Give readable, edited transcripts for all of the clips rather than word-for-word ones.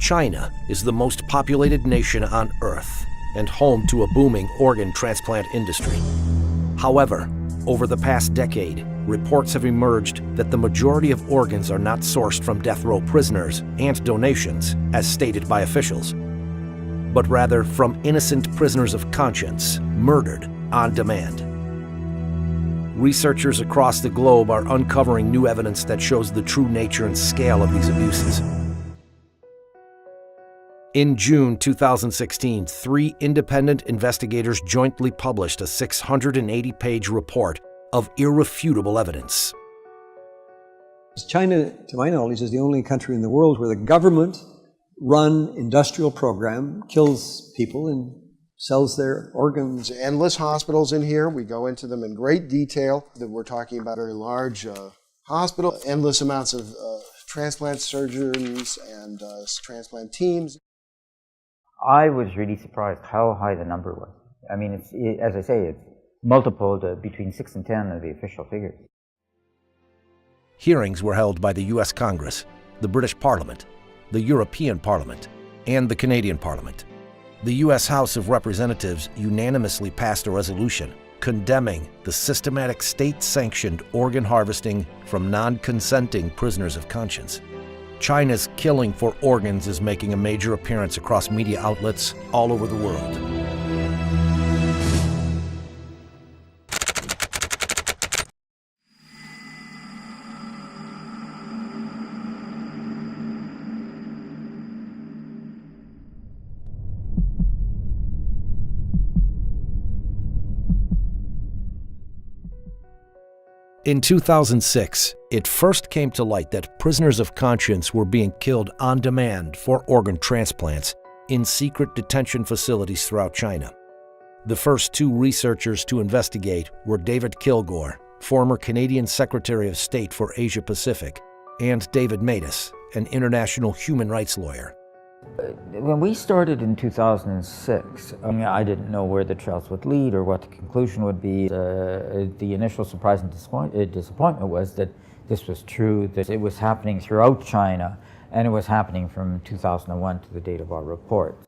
China is the most populated nation on Earth and home to a booming organ transplant industry. However, over the past decade, reports have emerged that the majority of organs are not sourced from death row prisoners and donations, as stated by officials, but rather from innocent prisoners of conscience murdered on demand. Researchers across the globe are uncovering new evidence that shows the true nature and scale of these abuses. In June 2016, 3 independent investigators jointly published a 680-page report of irrefutable evidence. China, to my knowledge, is the only country in the world where the government-run industrial program kills people and sells their organs. Endless hospitals in here. We go into them in great detail. That we're talking about a very large hospital, endless amounts of transplant surgeons and transplant teams. I was really surprised how high the number was. I mean, as I say, it's multiple between 6 and 10 of the official figures. Hearings were held by the U.S. Congress, the British Parliament, the European Parliament, and the Canadian Parliament. The U.S. House of Representatives unanimously passed a resolution condemning the systematic state-sanctioned organ harvesting from non-consenting prisoners of conscience. China's killing for organs is making a major appearance across media outlets all over the world. In 2006, it first came to light that prisoners of conscience were being killed on demand for organ transplants in secret detention facilities throughout China. The first 2 researchers to investigate were David Kilgore, former Canadian Secretary of State for Asia Pacific, and David Matas, an international human rights lawyer. When we started in 2006, I didn't know where the trials would lead or what the conclusion would be. The initial surprise and disappointment was that this was true, that it was happening throughout China, and it was happening from 2001 to the date of our report.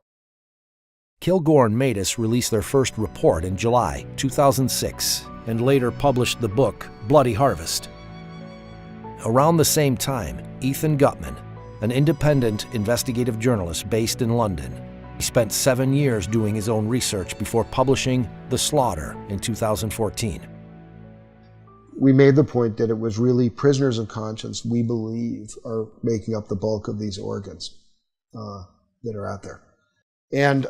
Kilgore and Matas released their first report in July 2006 and later published the book Bloody Harvest. Around the same time, Ethan Gutman, an independent investigative journalist based in London, he spent 7 years doing his own research before publishing The Slaughter in 2014. We made the point that it was really prisoners of conscience, we believe, are making up the bulk of these organs that are out there. And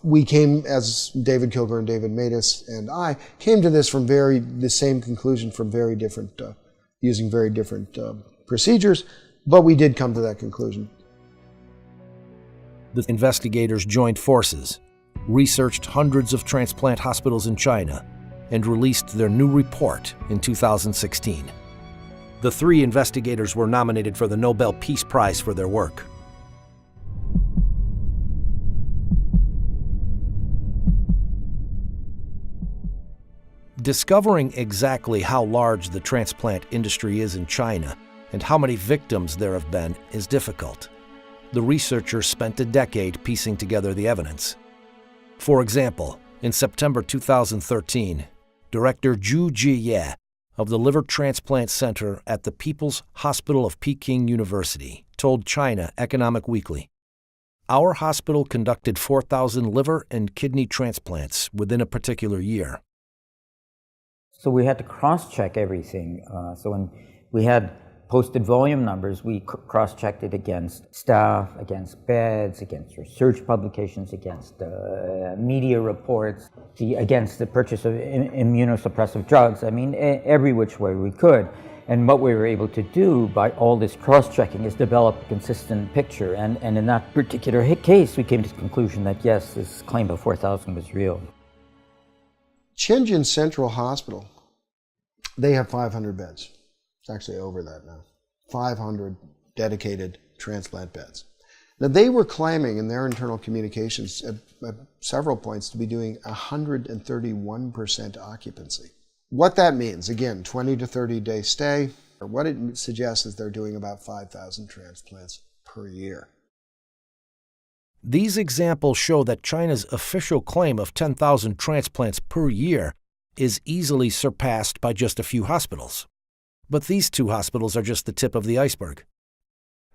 we came, as David Kilgore and David Matas and I, came to this from the same conclusion from very different, using very different procedures, but we did come to that conclusion. The investigators joined forces, researched hundreds of transplant hospitals in China, and released their new report in 2016. The 3 investigators were nominated for the Nobel Peace Prize for their work. Discovering exactly how large the transplant industry is in China and how many victims there have been is difficult. The researchers spent a decade piecing together the evidence. For example, in September 2013, Director Zhu Jiye of the Liver Transplant Center at the People's Hospital of Peking University told China Economic Weekly, "Our hospital conducted 4,000 liver and kidney transplants within a particular year." So we had to cross-check everything. So when we had posted volume numbers, we cross-checked it against staff, against beds, against research publications, against media reports, against the purchase of immunosuppressive drugs. I mean, every which way we could. And what we were able to do by all this cross-checking is develop a consistent picture. And in that particular case, we came to the conclusion that yes, this claim of 4,000 was real. Shenzhen Central Hospital, they have 500 beds. It's actually over that now. 500 dedicated transplant beds. Now, they were claiming in their internal communications at several points to be doing 131% occupancy. What that means, again, 20 to 30 day stay, or what it suggests is they're doing about 5,000 transplants per year. These examples show that China's official claim of 10,000 transplants per year is easily surpassed by just a few hospitals. But these two hospitals are just the tip of the iceberg.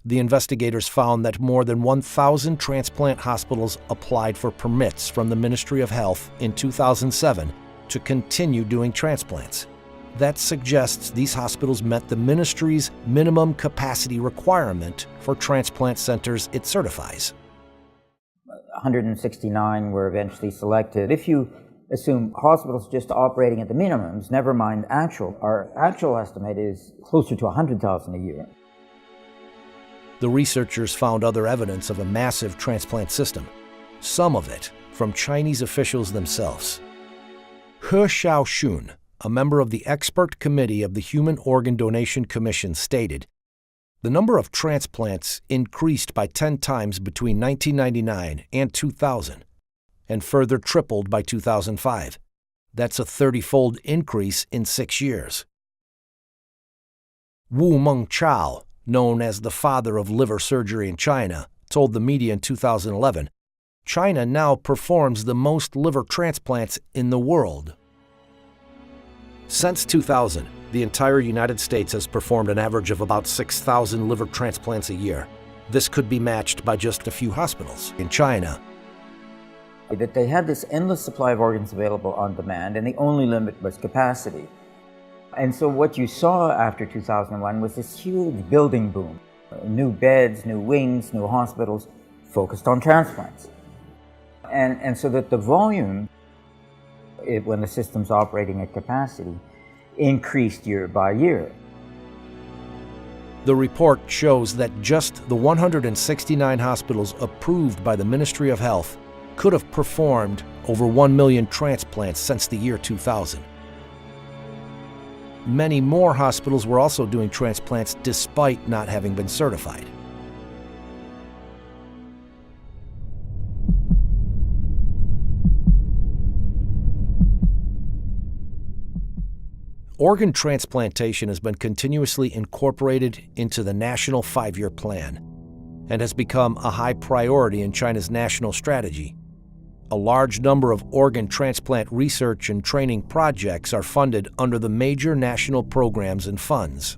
The investigators found that more than 1,000 transplant hospitals applied for permits from the Ministry of Health in 2007 to continue doing transplants. That suggests these hospitals met the ministry's minimum capacity requirement for transplant centers it certifies. 169 were eventually selected. If you assume hospitals just operating at the minimums, never mind actual, our actual estimate is closer to 100,000 a year. The researchers found other evidence of a massive transplant system, some of it from Chinese officials themselves. He Xiaoxun, a member of the expert committee of the Human Organ Donation Commission, stated, "The number of transplants increased by 10 times between 1999 and 2000, and further tripled by 2005. That's a 30-fold increase in 6 years." Wu Mengchao, known as the father of liver surgery in China, told the media in 2011, "China now performs the most liver transplants in the world." Since 2000, the entire United States has performed an average of about 6,000 liver transplants a year. This could be matched by just a few hospitals in China. That they had this endless supply of organs available on demand, and the only limit was capacity. And so what you saw after 2001 was this huge building boom. New beds, new wings, new hospitals focused on transplants. And so that the volume, when the system's operating at capacity, increased year by year. The report shows that just the 169 hospitals approved by the Ministry of Health could have performed over 1 million transplants since the year 2000. Many more hospitals were also doing transplants despite not having been certified. Organ transplantation has been continuously incorporated into the National 5-Year Plan and has become a high priority in China's national strategy. A large number of organ transplant research and training projects are funded under the major national programs and funds.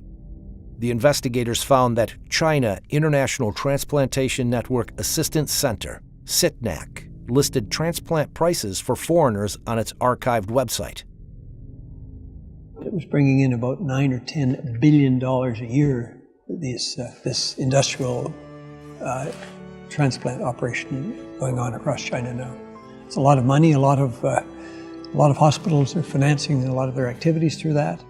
The investigators found that China International Transplantation Network Assistance Center, CITNAC, listed transplant prices for foreigners on its archived website. It was bringing in about $9 or $10 billion a year, this industrial transplant operation going on across China now. It's a lot of money. A lot of hospitals are financing a lot of their activities through that.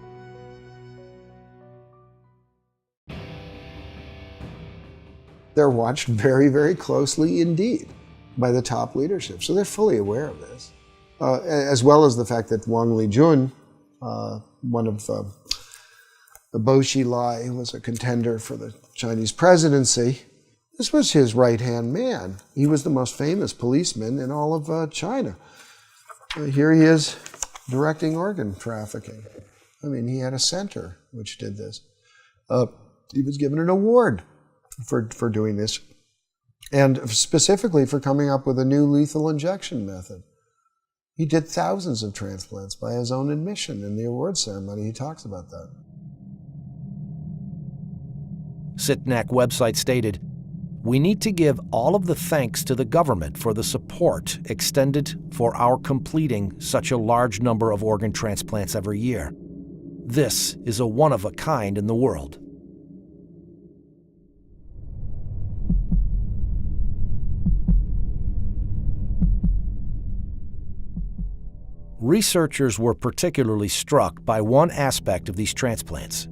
They're watched very, very closely indeed by the top leadership. So they're fully aware of this, as well as the fact that Wang Lijun, one of the Bo Xilai, who was a contender for the Chinese presidency, this was his right-hand man. He was the most famous policeman in all of China. Here he is directing organ trafficking. I mean, he had a center which did this. He was given an award for doing this, and specifically for coming up with a new lethal injection method. He did thousands of transplants by his own admission in the award ceremony. He talks about that. CITNAC website stated, "We need to give all of the thanks to the government for the support extended for our completing such a large number of organ transplants every year. This is a one-of-a-kind in the world." Researchers were particularly struck by one aspect of these transplants.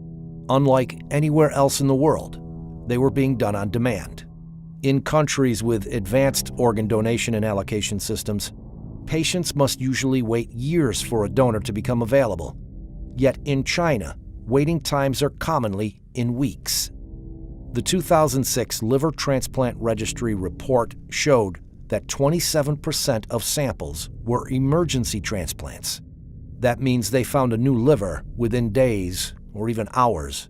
Unlike anywhere else in the world, they were being done on demand. In countries with advanced organ donation and allocation systems, patients must usually wait years for a donor to become available. Yet in China, waiting times are commonly in weeks. The 2006 Liver Transplant Registry report showed that 27% of samples were emergency transplants. That means they found a new liver within days or even hours.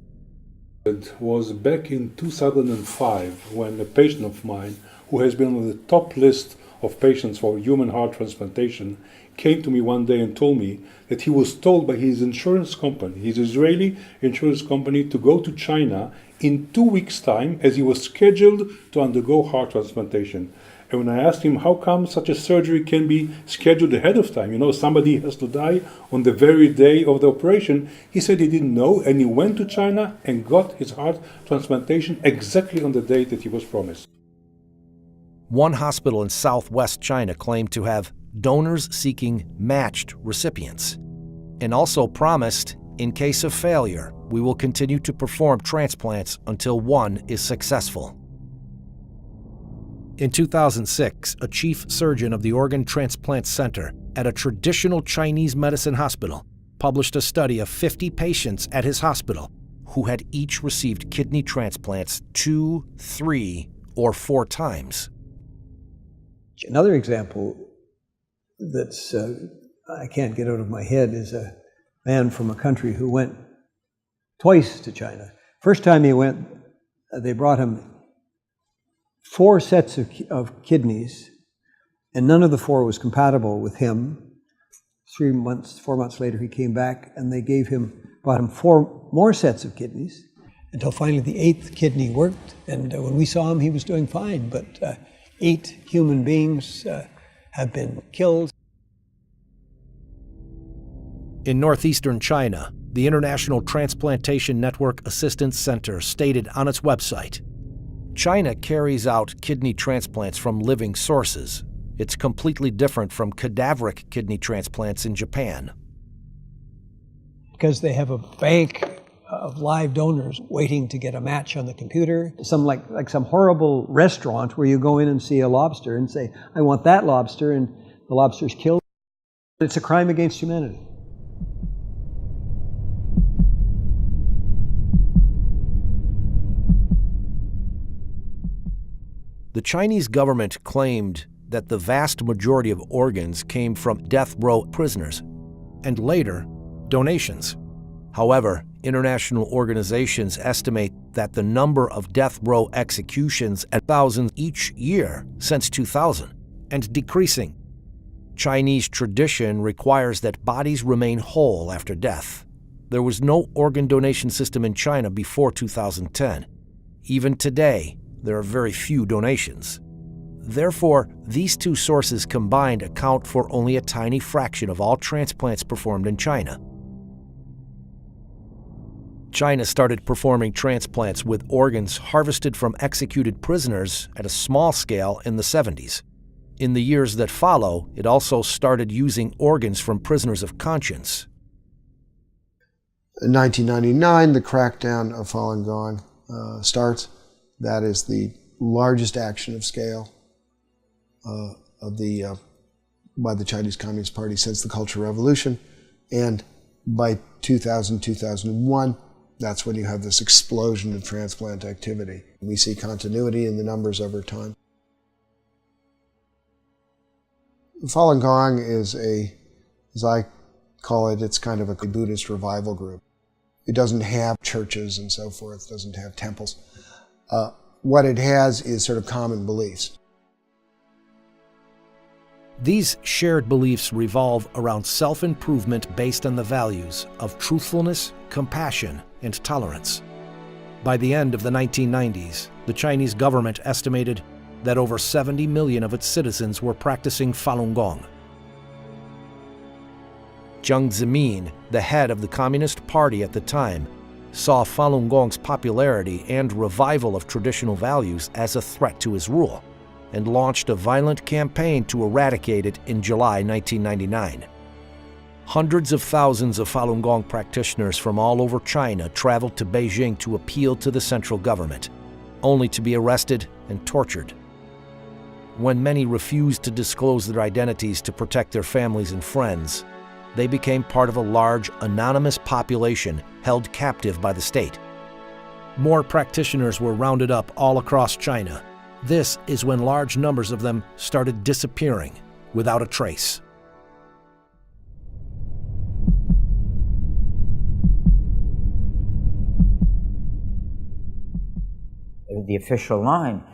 It was back in 2005 when a patient of mine who has been on the top list of patients for human heart transplantation, came to me one day and told me that he was told by his insurance company, his Israeli insurance company, to go to China in 2 weeks' time as he was scheduled to undergo heart transplantation. And when I asked him how come such a surgery can be scheduled ahead of time, somebody has to die on the very day of the operation, he said he didn't know, and he went to China and got his heart transplantation exactly on the date that he was promised. One hospital in southwest China claimed to have donors seeking matched recipients, and also promised, in case of failure, we will continue to perform transplants until one is successful. In 2006, a chief surgeon of the Organ Transplant Center at a traditional Chinese medicine hospital published a study of 50 patients at his hospital who had each received kidney transplants 2, 3, or 4 times. Another example that's I can't get out of my head is a man from a country who went twice to China. First time he went, they brought him 4 sets of kidneys, and none of the 4 was compatible with him. 4 months later, he came back, and they brought him 4 more sets of kidneys, until finally the 8th kidney worked. And when we saw him, he was doing fine, but 8 human beings have been killed. In northeastern China, the International Transplantation Network Assistance Center stated on its website, China carries out kidney transplants from living sources. It's completely different from cadaveric kidney transplants in Japan. Because they have a bank of live donors waiting to get a match on the computer. Like some horrible restaurant where you go in and see a lobster and say, I want that lobster, and the lobster's killed. It's a crime against humanity. The Chinese government claimed that the vast majority of organs came from death row prisoners, and later, donations. However, international organizations estimate that the number of death row executions at thousands each year since 2000, and decreasing. Chinese tradition requires that bodies remain whole after death. There was no organ donation system in China before 2010. Even today, there are very few donations. Therefore, these 2 sources combined account for only a tiny fraction of all transplants performed in China. China started performing transplants with organs harvested from executed prisoners at a small scale in the 70s. In the years that follow, it also started using organs from prisoners of conscience. In 1999, the crackdown of Falun Gong starts. That is the largest action of scale by the Chinese Communist Party since the Cultural Revolution. And by 2000, 2001, that's when you have this explosion of transplant activity. We see continuity in the numbers over time. Falun Gong is as I call it, it's kind of a Buddhist revival group. It doesn't have churches and so forth, it doesn't have temples. What it has is sort of common beliefs. These shared beliefs revolve around self-improvement based on the values of truthfulness, compassion, and tolerance. By the end of the 1990s, the Chinese government estimated that over 70 million of its citizens were practicing Falun Gong. Jiang Zemin, the head of the Communist Party at the time, saw Falun Gong's popularity and revival of traditional values as a threat to his rule, and launched a violent campaign to eradicate it in July 1999. Hundreds of thousands of Falun Gong practitioners from all over China traveled to Beijing to appeal to the central government, only to be arrested and tortured. When many refused to disclose their identities to protect their families and friends, they became part of a large, anonymous population held captive by the state. More practitioners were rounded up all across China. This is when large numbers of them started disappearing without a trace. The official line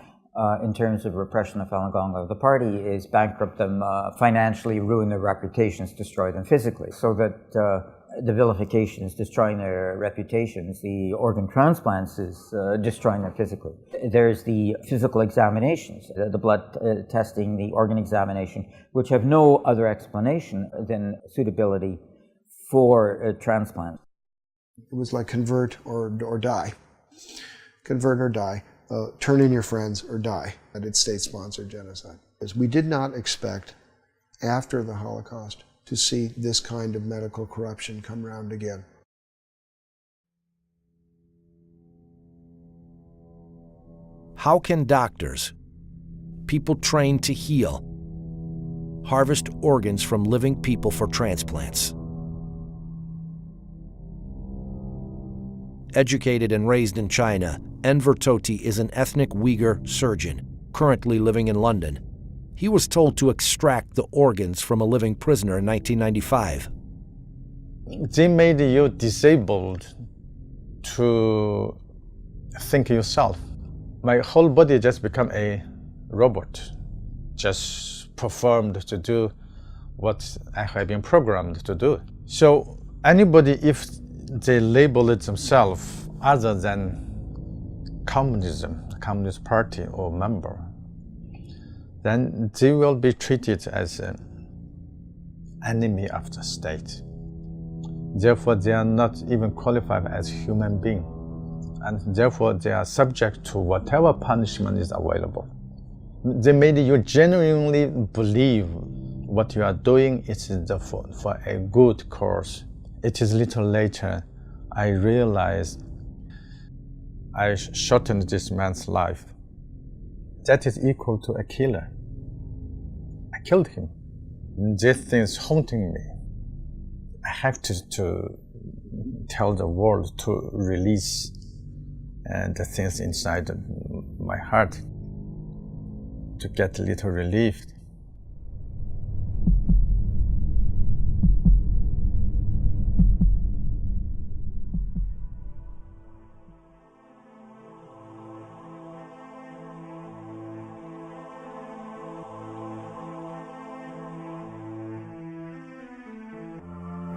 in terms of repression of Falun Gong. The party is bankrupt them financially, ruin their reputations, destroy them physically. So that the vilification is destroying their reputations. The organ transplants is destroying them physically. There's the physical examinations, the blood testing, the organ examination, which have no other explanation than suitability for a transplant. It was like convert or die. Convert or die. Turn in your friends or die. And it's state-sponsored genocide. We did not expect, after the Holocaust, to see this kind of medical corruption come round again. How can doctors, people trained to heal, harvest organs from living people for transplants? Educated and raised in China, Enver Tohti is an ethnic Uyghur surgeon, currently living in London. He was told to extract the organs from a living prisoner in 1995. They made you disabled to think yourself. My whole body just become a robot, just performed to do what I have been programmed to do. So anybody, if they label it themselves other than communism, the Communist Party or member, then they will be treated as an enemy of the state. Therefore, they are not even qualified as human beings, and therefore they are subject to whatever punishment is available. They made you genuinely believe what you are doing is for a good cause. It is little later I realized I shortened this man's life. That is equal to a killer. I killed him. This thing is haunting me. I have to tell the world to release the things inside my heart to get a little relief.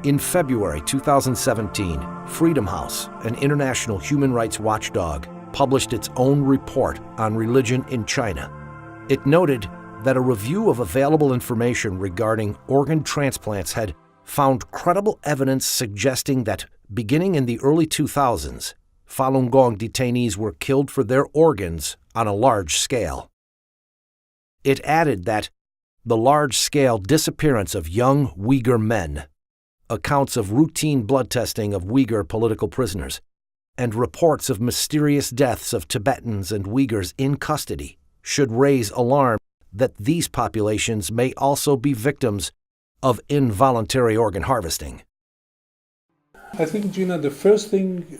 In February 2017, Freedom House, an international human rights watchdog, published its own report on religion in China. It noted that a review of available information regarding organ transplants had found credible evidence suggesting that, beginning in the early 2000s, Falun Gong detainees were killed for their organs on a large scale. It added that the large-scale disappearance of young Uyghur men, accounts of routine blood testing of Uyghur political prisoners, and reports of mysterious deaths of Tibetans and Uyghurs in custody should raise alarm that these populations may also be victims of involuntary organ harvesting. I think, Gina, the first thing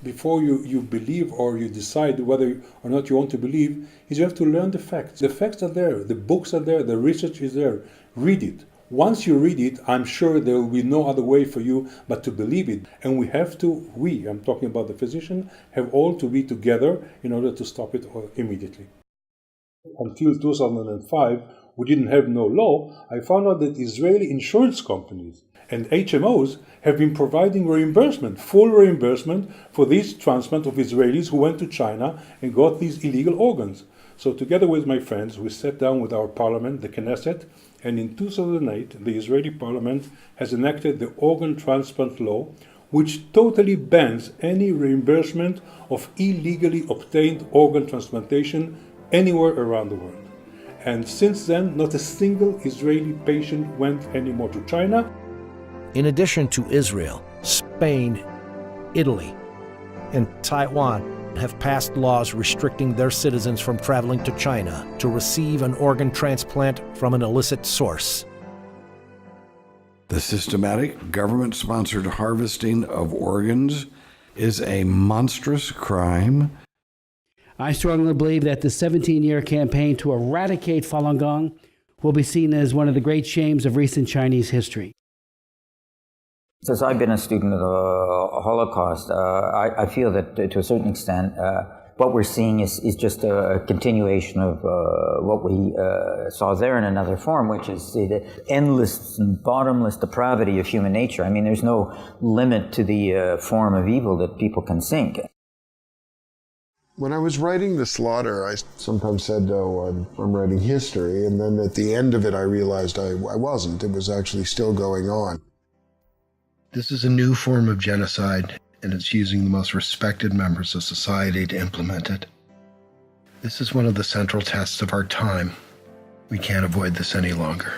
before you believe or you decide whether or not you want to believe is you have to learn the facts. The facts are there, the books are there, the research is there. Read it. Once you read it, I'm sure there will be no other way for you but to believe it. And we have to, I'm talking about the physician, have all to be together in order to stop it immediately. Until 2005, we didn't have no law. I found out that Israeli insurance companies and HMOs have been providing reimbursement, full reimbursement for these transplant of Israelis who went to China and got these illegal organs. So together with my friends, we sat down with our parliament, the Knesset, and in 2008, the Israeli parliament has enacted the organ transplant law, which totally bans any reimbursement of illegally obtained organ transplantation anywhere around the world. And since then, not a single Israeli patient went anymore to China. In addition to Israel, Spain, Italy, and Taiwan have passed laws restricting their citizens from traveling to China to receive an organ transplant from an illicit source. The systematic government-sponsored harvesting of organs is a monstrous crime. I strongly believe that the 17-year campaign to eradicate Falun Gong will be seen as one of the great shames of recent Chinese history. Since I've been a student of the Holocaust, I feel that to a certain extent what we're seeing is just a continuation of what we saw there in another form, which is the endless and bottomless depravity of human nature. I mean, there's no limit to the form of evil that people can sink. When I was writing The Slaughter, I sometimes said, oh, I'm writing history, and then at the end of it I realized I wasn't. It was actually still going on. This is a new form of genocide, and it's using the most respected members of society to implement it. This is one of the central tests of our time. We can't avoid this any longer.